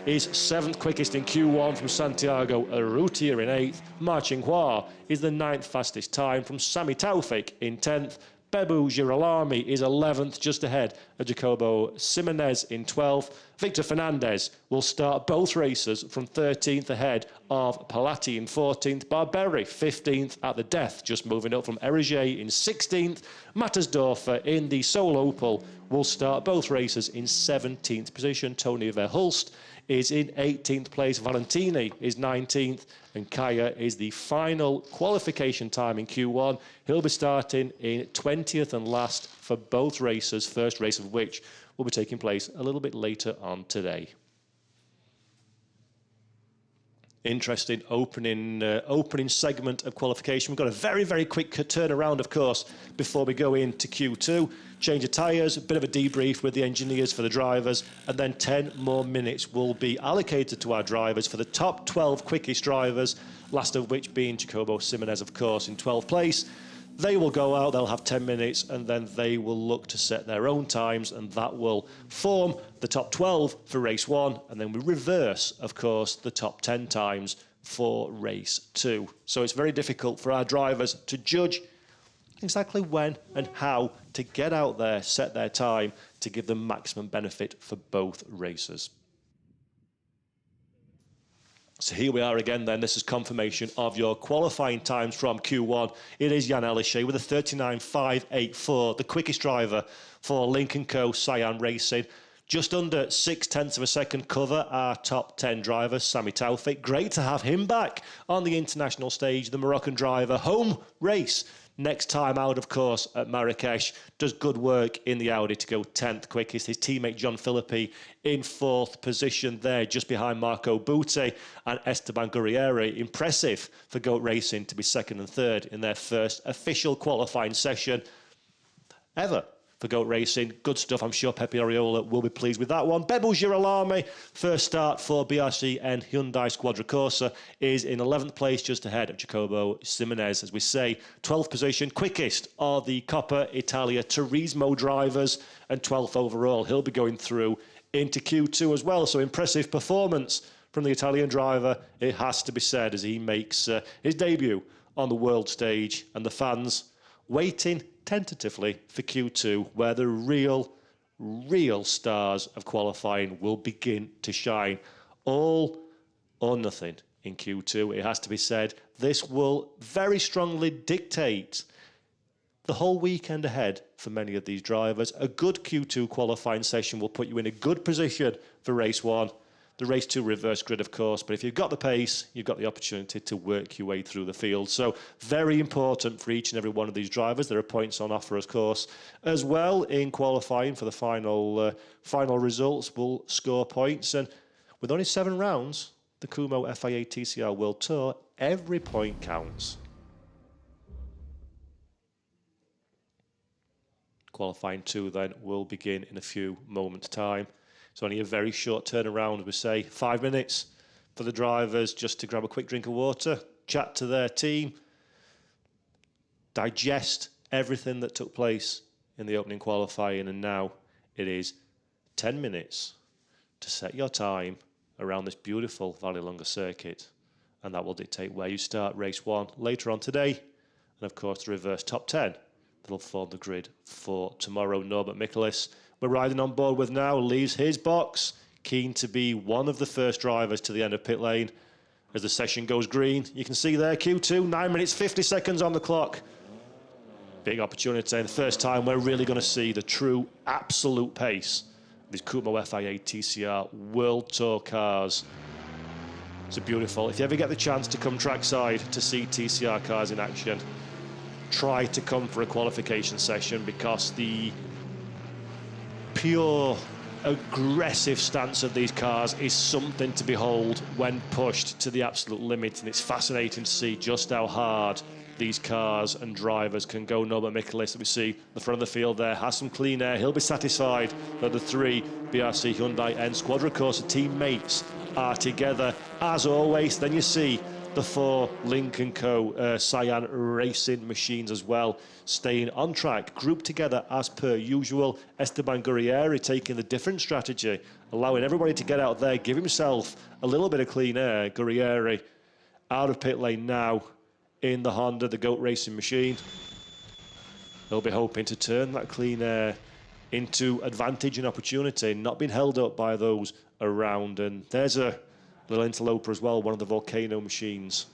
is seventh quickest in Q1 from Santiago Urrutia in eighth. Ma Qinghua is the ninth fastest time from Sami Taufik in 10th. Bebu Girolami is 11th, just ahead of Jacobo Simonez in 12th. Victor Fernandez will start both races from 13th, ahead of Palatti in 14th. Barberi 15th at the death, just moving up from Erigier in 16th. Mattersdorfer in the Solo Opel will start both races in 17th position. Tony Verhulst is in 18th place. Valentini is 19th. And Kaya is the final qualification time in Q1. He'll be starting in 20th and last for both races, first race of which will be taking place a little bit later on today. Interesting opening segment of qualification. We've got a very, very quick turnaround, of course, before we go into Q2. Change of tyres, a bit of a debrief with the engineers for the drivers, and then 10 more minutes will be allocated to our drivers for the top 12 quickest drivers, last of which being Jacobo Simonez, of course, in 12th place. They will go out, they'll have 10 minutes, and then they will look to set their own times, and that will form the top 12 for race 1, and then we reverse, of course, the top 10 times for race 2. So it's very difficult for our drivers to judge exactly when and how to get out there, set their time to give them maximum benefit for both races. So here we are again then. This is confirmation of your qualifying times from Q1. It is Jan Elishay with a 39.584, the quickest driver for Lynk & Co Cyan Racing. Just under 0.6 of a second cover our top 10 drivers. Sami Taufik, great to have him back on the international stage. The Moroccan driver, home race next time out, of course, at Marrakesh. Does good work in the Audi to go 10th quickest. His teammate John Philippi in 4th position there, just behind Marco Butte and Esteban Gurriere. Impressive for Goat Racing to be 2nd and 3rd in their first official qualifying session ever for Goat Racing. Good stuff. I'm sure Pepe Ariola will be pleased with that one. Bebu Girolami, first start for BRC and Hyundai Squadra Corsa, is in 11th place, just ahead of Jacobo Simonez. As we say, 12th position, quickest of the Coppa Italia Turismo drivers, and 12th overall. He'll be going through into Q2 as well. So impressive performance from the Italian driver, it has to be said, as he makes his debut on the world stage, and the fans waiting tentatively for Q2, where the real stars of qualifying will begin to shine. All or nothing in Q2, it has to be said. This will very strongly dictate the whole weekend ahead for many of these drivers. A good Q2 qualifying session will put you in a good position for race 1. The race 2 reverse grid, of course, but if you've got the pace, you've got the opportunity to work your way through the field. So very important for each and every one of these drivers. There are points on offer, of course, as well in qualifying for the final results. Will score points, and with only 7 rounds, the Kumho FIA TCR World Tour, every point counts. Qualifying 2 then will begin in a few moments' time. It's only a very short turnaround, we say 5 minutes for the drivers just to grab a quick drink of water, chat to their team, digest everything that took place in the opening qualifying, and now it is 10 minutes to set your time around this beautiful Vallelunga circuit, and that will dictate where you start race 1 later on today, and of course the reverse top 10 that'll form the grid for tomorrow. Norbert Michelis, we're riding on board with now, leaves his box, keen to be one of the first drivers to the end of pit lane as the session goes green. You can see there, Q2, 9 minutes, 50 seconds on the clock. Big opportunity, and the first time we're really going to see the true, absolute pace of these Kumho FIA TCR World Tour cars. It's beautiful. If you ever get the chance to come trackside to see TCR cars in action, try to come for a qualification session, because the pure aggressive stance of these cars is something to behold when pushed to the absolute limit, and it's fascinating to see just how hard these cars and drivers can go. Norbert Michelis, that we see the front of the field there, has some clean air. He'll be satisfied that the 3 BRC Hyundai N Squadra Corsa teammates are together as always. Then you see the 4 Link & Co. Cyan racing machines as well, staying on track, grouped together as per usual. Esteban Gurrieri taking the different strategy, allowing everybody to get out there, give himself a little bit of clean air. Gurrieri out of pit lane now in the Honda, the GOAT racing machine. They'll be hoping to turn that clean air into advantage and opportunity, not being held up by those around. And there's a little interloper as well, one of the Volcano machines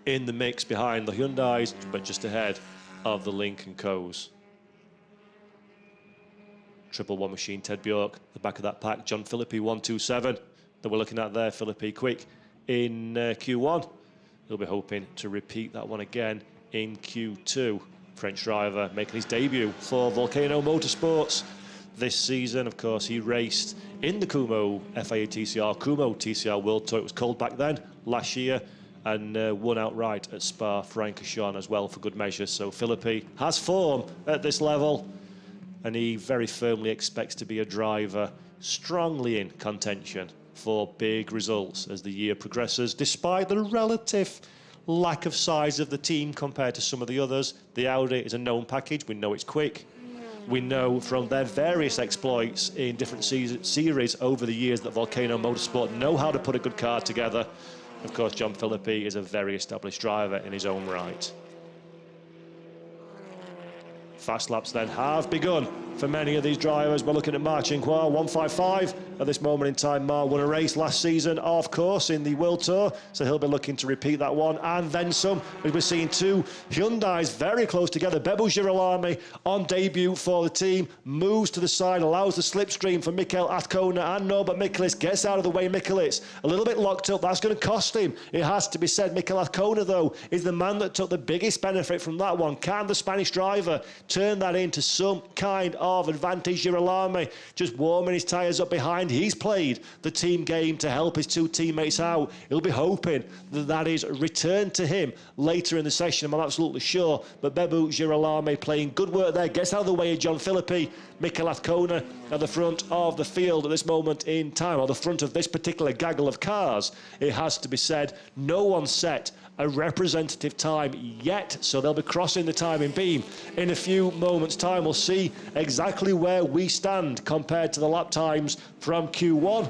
in the mix behind the Hyundais, but just ahead of the Link & Co.'s. 111 machine, Ted Bjork, the back of that pack. John Philippi, 127, that we're looking at there. Philippi quick in Q1. He'll be hoping to repeat that one again in Q2. French driver making his debut for Volcano Motorsports this season. Of course, he raced in the Kumho FIA TCR, Kumho TCR World Tour. It was called back then, last year, and won outright at Spa-Francorchamps as well for good measure. So Philippi has form at this level, and he very firmly expects to be a driver strongly in contention for big results as the year progresses, despite the relative lack of size of the team compared to some of the others. The Audi is a known package. We know it's quick. We know from their various exploits in different series over the years that Volcano Motorsport know how to put a good car together. Of course, John Philippi is a very established driver in his own right. Fast laps then have begun for many of these drivers. We're looking at Ma Chinghua, 155 at this moment in time. Ma won a race last season, of course, in the World Tour, so he'll be looking to repeat that one and then some. We're seeing 2 Hyundais very close together. Bebo Girolami on debut for the team, moves to the side, allows the slipstream for Mikel Azcona, and Norbert Michelis gets out of the way. Michelis a little bit locked up. That's going to cost him, it has to be said. Mikel Azcona, though, is the man that took the biggest benefit from that one. Can the Spanish driver turn that into some kind of advantage? Girolami just warming his tyres up behind. He's played the team game to help his 2 teammates out. He'll be hoping that that is returned to him later in the session, I'm absolutely sure. But Bebo Girolami playing good work there, gets out of the way of John Philippi. Mikel Azcona at the front of the field at this moment in time, or the front of this particular gaggle of cars. It has to be said, no one set a representative time yet, so they'll be crossing the timing beam in a few moments' time. We'll see exactly where we stand compared to the lap times from Q1.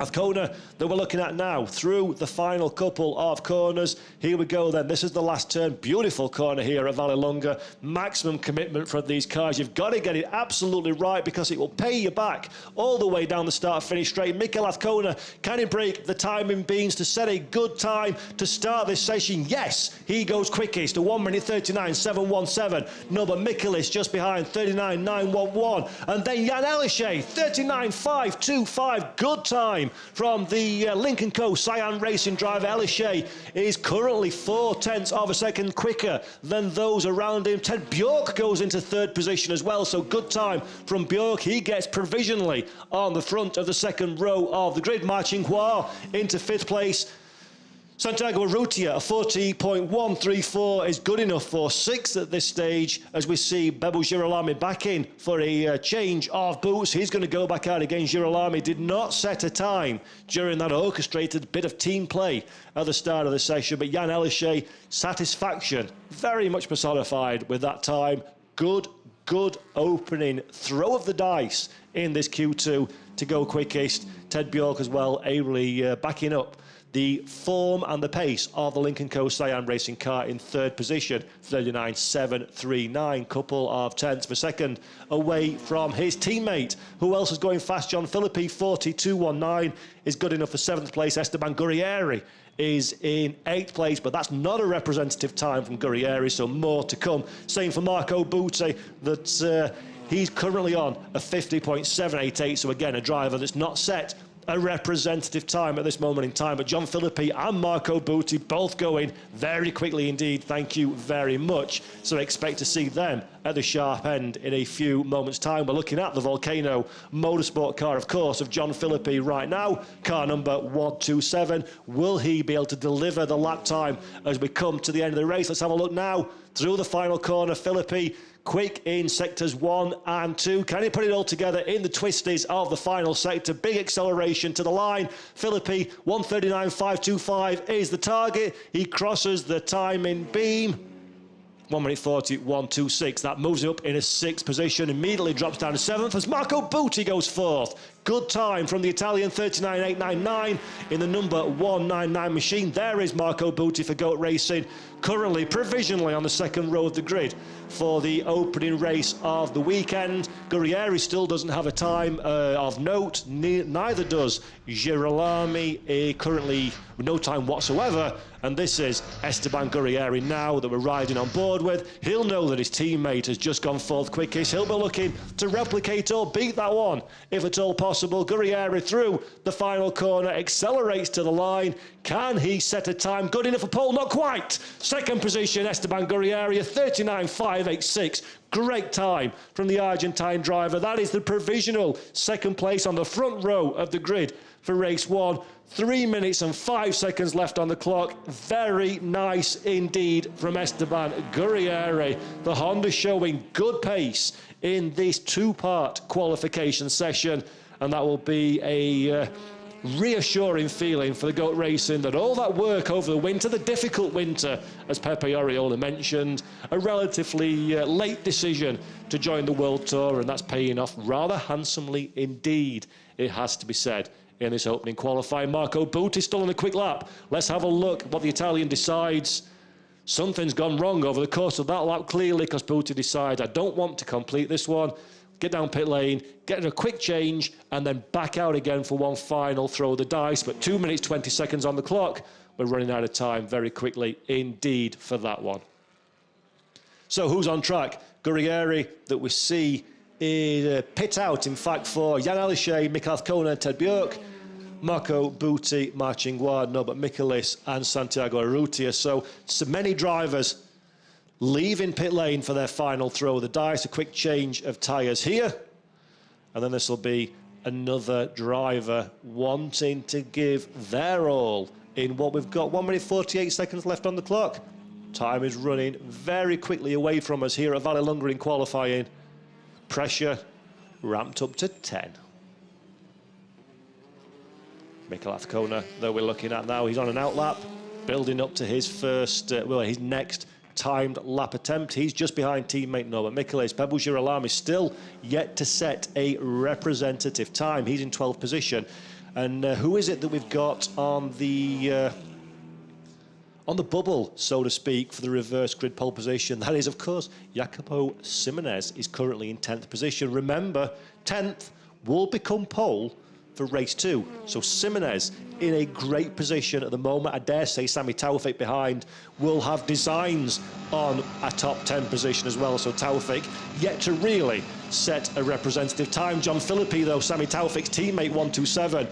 Azcona that we're looking at now through the final couple of corners. Here we go then. This is the last turn. Beautiful corner here at Vallelunga. Maximum commitment from these cars. You've got to get it absolutely right because it will pay you back all the way down the start-finish straight. Mikel Azcona, can he break the timing beans to set a good time to start this session? Yes, he goes quickest to 1 minute 39.717. No, but Mikel is just behind 39.911. And then Jan Elishay, 39.525. Good time from the Lincoln Co. Cyan Racing driver. Elishay is currently 0.4 of a second quicker than those around him. Ted Bjork goes into third position as well, so good time from Bjork. He gets provisionally on the front of the second row of the grid. Marching Hua into fifth place. Santiago Urrutia, a 40.134 is good enough for sixth at this stage as we see Bebo Girolami back in for a change of boots. He's going to go back out again. Girolami did not set a time during that orchestrated bit of team play at the start of the session, but Jan Elishay, satisfaction very much personified with that time. Good opening throw of the dice in this Q2 to go quickest. Ted Bjork as well, ably backing up the form and the pace of the Lincoln Co. Cyan Racing car in third position, 39.739, couple of tenths of a second away from his teammate. Who else is going fast? John Philippi, 42.19 is good enough for seventh place. Esteban Gurrieri is in eighth place, but that's not a representative time from Gurrieri, so more to come. Same for Marco Butti, that he's currently on a 50.788, so again, a driver that's not set a representative time at this moment in time, but John Philippi and Marco Butti both going very quickly indeed. Thank you very much. So expect to see them at the sharp end in a few moments' time. We're looking at the Volcano Motorsport car, of course, of John Philippi right now, car number 127. Will he be able to deliver the lap time as we come to the end of the race? Let's have a look now through the final corner. Philippi quick in sectors 1 and 2. Can he put it all together in the twisties of the final sector? Big acceleration to the line. Philippi, 139.525 is the target. He crosses the timing beam. 1 minute 40.126. That moves him up in a sixth position. Immediately drops down to seventh as Marco Butti goes fourth. Good time from the Italian, 39.899 in the number 199 machine. There is Marco Butti for Goat Racing, currently provisionally on the second row of the grid for the opening race of the weekend. Gurrieri still doesn't have a time of note, neither does Girolami, currently with no time whatsoever. And this is Esteban Gurrieri now that we're riding on board with. He'll know that his teammate has just gone fourth quickest. He'll be looking to replicate or beat that one, if at all possible. Gurrieri through the final corner, accelerates to the line. Can he set a time good enough for pole? Not quite. Second position, Esteban Gurrieri, 39.586. Great time from the Argentine driver. That is the provisional second place on the front row of the grid for race 1. 3 minutes and 5 seconds left on the clock. Very nice indeed from Esteban Gurrieri. The Honda showing good pace in this two-part qualification session, and that will be a reassuring feeling for the Goat Racing that all that work over the winter, the difficult winter, as Pepe Oriola mentioned, a relatively late decision to join the World Tour, and that's paying off rather handsomely indeed, it has to be said, in this opening qualifying. Marco Butti still on a quick lap. Let's have a look at what the Italian decides. Something's gone wrong over the course of that lap, clearly, because Butti decides, I don't want to complete this one. Get down pit lane, get a quick change, and then back out again for one final throw of the dice. But 2 minutes, 20 seconds on the clock. We're running out of time very quickly indeed for that one. So who's on track? Gurrieri, that we see in pit out, in fact, for Jan Elishay, Mikel Azcona, Ted Bjork, Marco Butti, Marching Hua, Norbert Michelis, and Santiago Urrutia. So many drivers leaving pit lane for their final throw of the dice. A quick change of tyres here. And then this will be another driver wanting to give their all in what we've got. 1 minute 48 seconds left on the clock. Time is running very quickly away from us here at Vallelunga in qualifying. Pressure ramped up to 10. Mikel Azcona, though, we're looking at now. He's on an outlap, building up to his first, his next timed lap attempt. He's just behind teammate Norbert Michelis. Bebo Girolami still yet to set a representative time. He's in 12th position. And who is it that we've got on the bubble, so to speak, for the reverse grid pole position? That is, of course, Jacopo Simones is currently in 10th position. Remember, 10th will become pole for race 2. So Simones in a great position at the moment. I dare say Sami Taufik behind will have designs on a top 10 position as well. So Taufik yet to really set a representative time. John Philippi, though, Sami Taufik's teammate, 1:27.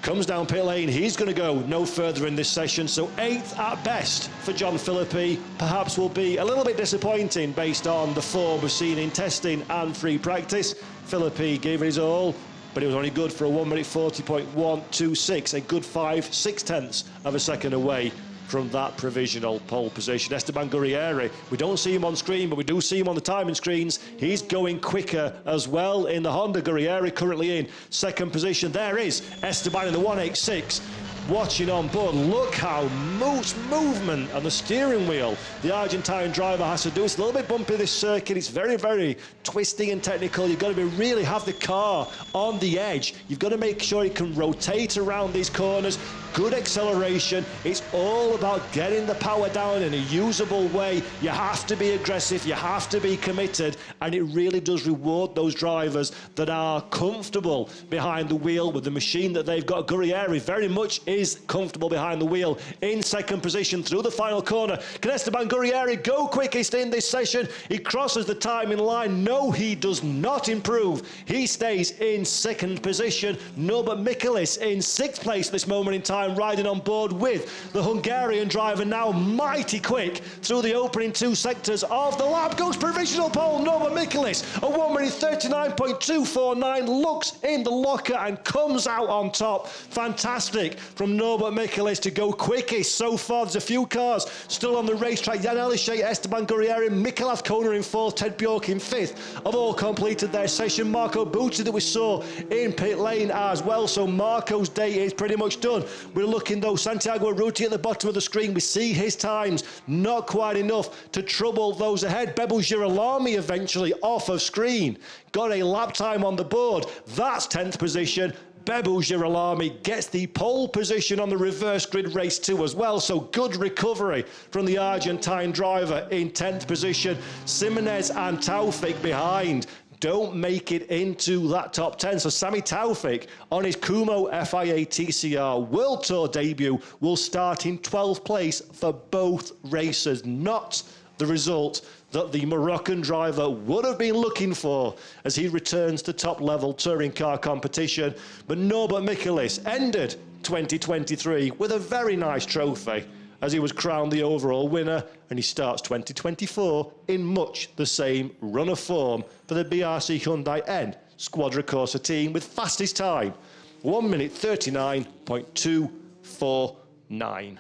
Comes down pit lane, he's going to go no further in this session, so 8th at best for John Philippi. Perhaps will be a little bit disappointing based on the form we've seen in testing and free practice. Philippi gave it his all, but it was only good for a 1 minute 40.126, a good 5/6 of a second away from that provisional pole position. Esteban Gurrieri, we don't see him on screen, but we do see him on the timing screens. He's going quicker as well in the Honda. Gurrieri currently in 2nd position. There is Esteban in the 186. Watching on board, look how much movement on the steering wheel the Argentine driver has to do. It's a little bit bumpy, this circuit. It's very, very twisty and technical. You've got to really have the car on the edge. You've got to make sure it can rotate around these corners. Good acceleration. It's all about getting the power down in a usable way. You have to be aggressive. You have to be committed. And it really does reward those drivers that are comfortable behind the wheel with the machine that they've got. Gurrieri very much is comfortable behind the wheel in 2nd position through the final corner. Can Esteban Gurrieri go quickest in this session? He crosses the timing line. No, he does not improve. He stays in 2nd position. Norbert Mikulis in 6th place at this moment in time, riding on board with the Hungarian driver, now mighty quick through the opening 2 sectors of the lap. Goes provisional pole, Norbert Mikulis, a 1 minute 39.249, looks in the locker and comes out on top. Fantastic from Norbert Mikulis to go quickest so far. There's a few cars still on the racetrack. Jan Elishay, Esteban Gurrieri, Mikel Azcona in 4th, Ted Bjork in 5th have all completed their session. Marco Bucci that we saw in pit lane as well. So Marco's day is pretty much done. We're looking though, Santiago Arruti at the bottom of the screen. We see his times, not quite enough to trouble those ahead. Bebel Girolami eventually off of screen. Got a lap time on the board. That's 10th position. Bebel Girolami gets the pole position on the reverse grid race 2 as well. So good recovery from the Argentine driver in 10th position. Simones and Taufik behind don't make it into that top 10. So Sami Taufik on his Kumho FIA TCR World Tour debut will start in 12th place for both races. Not the result that the Moroccan driver would have been looking for as he returns to top-level touring car competition. But Norbert Mikulis ended 2023 with a very nice trophy as he was crowned the overall winner, and he starts 2024 in much the same run of form for the BRC Hyundai N Squadra Corsa team with fastest time, 1 minute 39.249.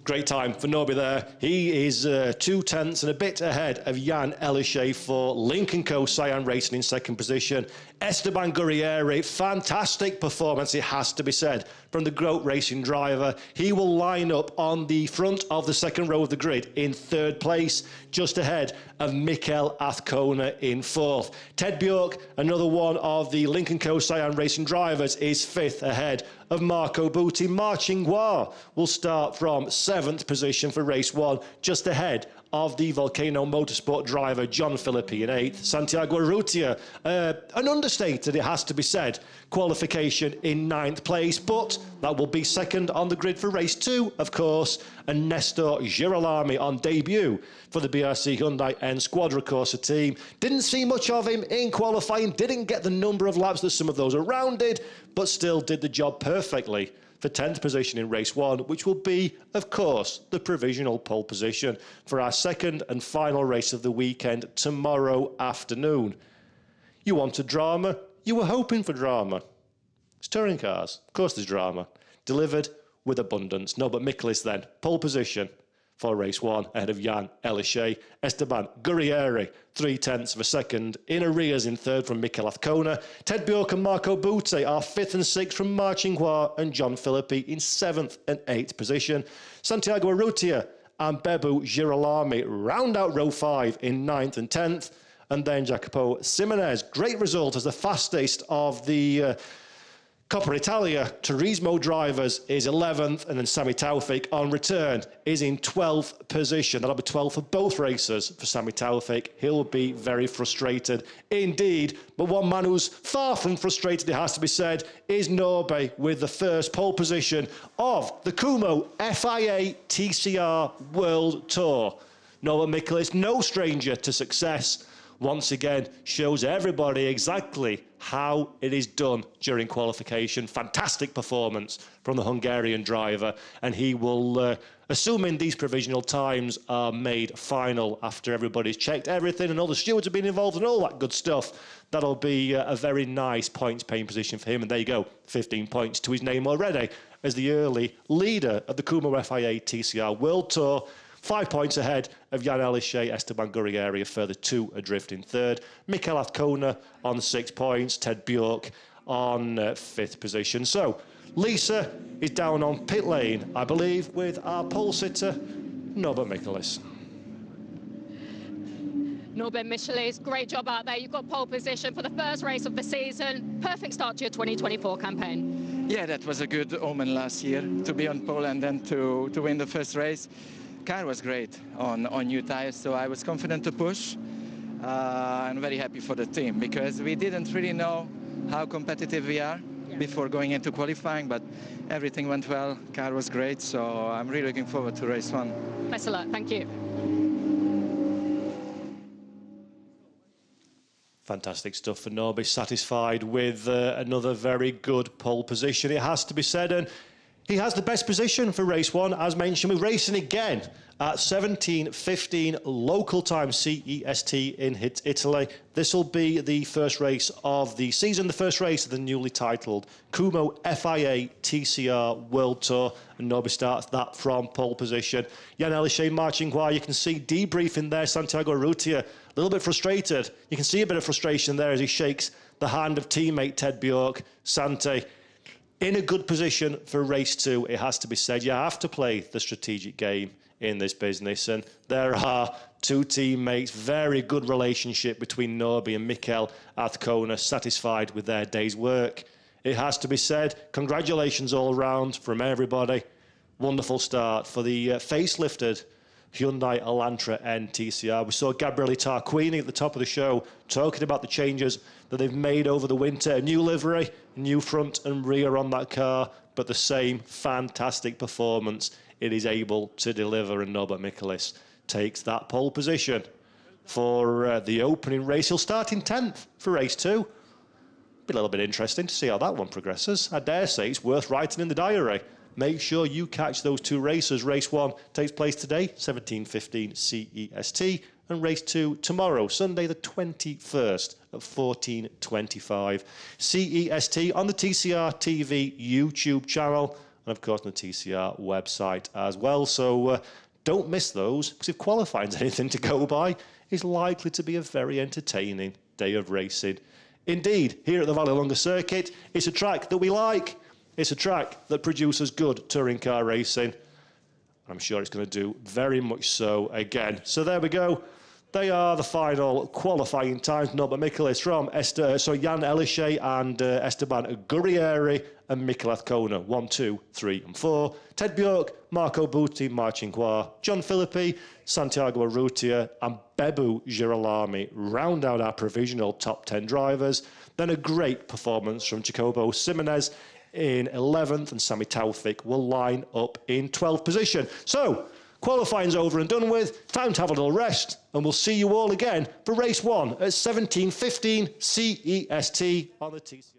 Great time for Norby there. He is 2/10 and a bit ahead of Jan Elishay for Lincoln Co. Cyan Racing in 2nd position. Esteban Gurrieri, fantastic performance, it has to be said, from the Grote Racing driver. He will line up on the front of the 2nd row of the grid in 3rd place, just ahead of Mikel Azcona in 4th. Ted Bjork, another one of the Lincoln Co. Cyan Racing drivers, is 5th ahead of Marco Bucci. Marchingua will start from 7th position for race 1, just ahead of the Volcano Motorsport driver John Philippi in 8th. Santiago Arrutia, an understated, it has to be said, qualification in 9th place, but that will be 2nd on the grid for race 2, of course. And Nestor Girolami on debut for the BRC Hyundai N Squadra Corsa team. Didn't see much of him in qualifying, didn't get the number of laps that some of those around did, but still did the job perfectly for 10th position in race 1, which will be, of course, the provisional pole position for our 2nd and final race of the weekend tomorrow afternoon. You wanted drama? You were hoping for drama. It's touring cars. Of course there's drama. Delivered with abundance. No, but Mikulis then, pole position for race 1 ahead of Jan Elishay. Esteban Gurrieri, 3/10 of a second in arrears in 3rd from Mikel Azcona. Ted Bjork and Marco Bucci are 5th and 6th from Marchingua and John Philippi in 7th and 8th position. Santiago Arrutia and Bebel Girolami round out row 5 in 9th and 10th. and then Jacopo Simonez. Great result as the fastest of the Coppa Italia Turismo drivers is 11th, and then Sami Taufik on return is in 12th position. That'll be 12th for both racers for Sami Taufik. He'll be very frustrated indeed. But one man who's far from frustrated, it has to be said, is Norby with the first pole position of the Kumho FIA TCR World Tour. Norbert Michels, no stranger to success, once again shows everybody exactly how it is done during qualification. Fantastic performance from the Hungarian driver, and he will, assuming these provisional times are made final after everybody's checked everything and all the stewards have been involved and all that good stuff, that'll be a very nice points-paying position for him. And there you go, 15 points to his name already as the early leader of the Kumho FIA TCR World Tour. 5 points ahead of Jan Elishay, Esteban Gurrieri, a further 2 adrift in third. Mikel Azcona on 6 points. Ted Bjork on 5th position. So Lisa is down on pit lane, I believe, with our pole sitter, Norbert Michels. Norbert Michels, great job out there. You've got pole position for the first race of the season. Perfect start to your 2024 campaign. Yeah, that was a good omen last year, to be on pole and then to win the first race. Car was great on new tires, so I was confident to push. I'm very happy for the team because we didn't really know how competitive we are before going into qualifying, but everything went well. Car was great, so I'm really looking forward to race 1. Best of luck. Thank you. Fantastic stuff for Norby, satisfied with another very good pole position, it has to be said. And he has the best position for race 1, as mentioned. We're racing again at 17:15 local time CEST in Italy. This will be the first race of the season, the first race of the newly titled Kumho FIA TCR World Tour. And Norby starts that from pole position. Jan Elishay marching while you can see debrief in there. Santiago Urrutia, a little bit frustrated. You can see a bit of frustration there as he shakes the hand of teammate Ted Bjork. Santi, in a good position for race 2, it has to be said. You have to play the strategic game in this business, and there are 2 teammates, very good relationship between Norby and Mikel Azcona, satisfied with their day's work. It has to be said, congratulations all around from everybody. Wonderful start for the facelifted Hyundai Elantra N TCR. We saw Gabriele Tarquini at the top of the show talking about the changes that they've made over the winter. A new livery, new front and rear on that car, but the same fantastic performance it is able to deliver. And Norbert Michels takes that pole position for the opening race. He'll start in 10th for race 2. Be a little bit interesting to see how that one progresses. I dare say it's worth writing in the diary. Make sure you catch those 2 races. Race 1 takes place today, 17:15 CEST, and race 2 tomorrow, Sunday the 21st at 14:25 CEST on the TCR TV YouTube channel, and of course on the TCR website as well. So don't miss those, because if qualifying's anything to go by, it's likely to be a very entertaining day of racing. Indeed, here at the Vallelunga circuit, it's a track that we like. It's a track that produces good touring car racing. I'm sure it's going to do very much so again. So there we go. They are the final qualifying times. Norbert Michels from Jan Elishay and Esteban Gurrieri, and Mikel Azcona, 1, 2, 3 and 4. Ted Bjork, Marco Butti, Marcin Qua, John Philippi, Santiago Urrutia and Bebu Girolami round out our provisional top 10 drivers. Then a great performance from Jacopo Simonez in 11th, and Sami Taufik will line up in 12th position. So, qualifying's over and done with. Time to have a little rest, and we'll see you all again for race 1 at 17:15 CEST on the TCR.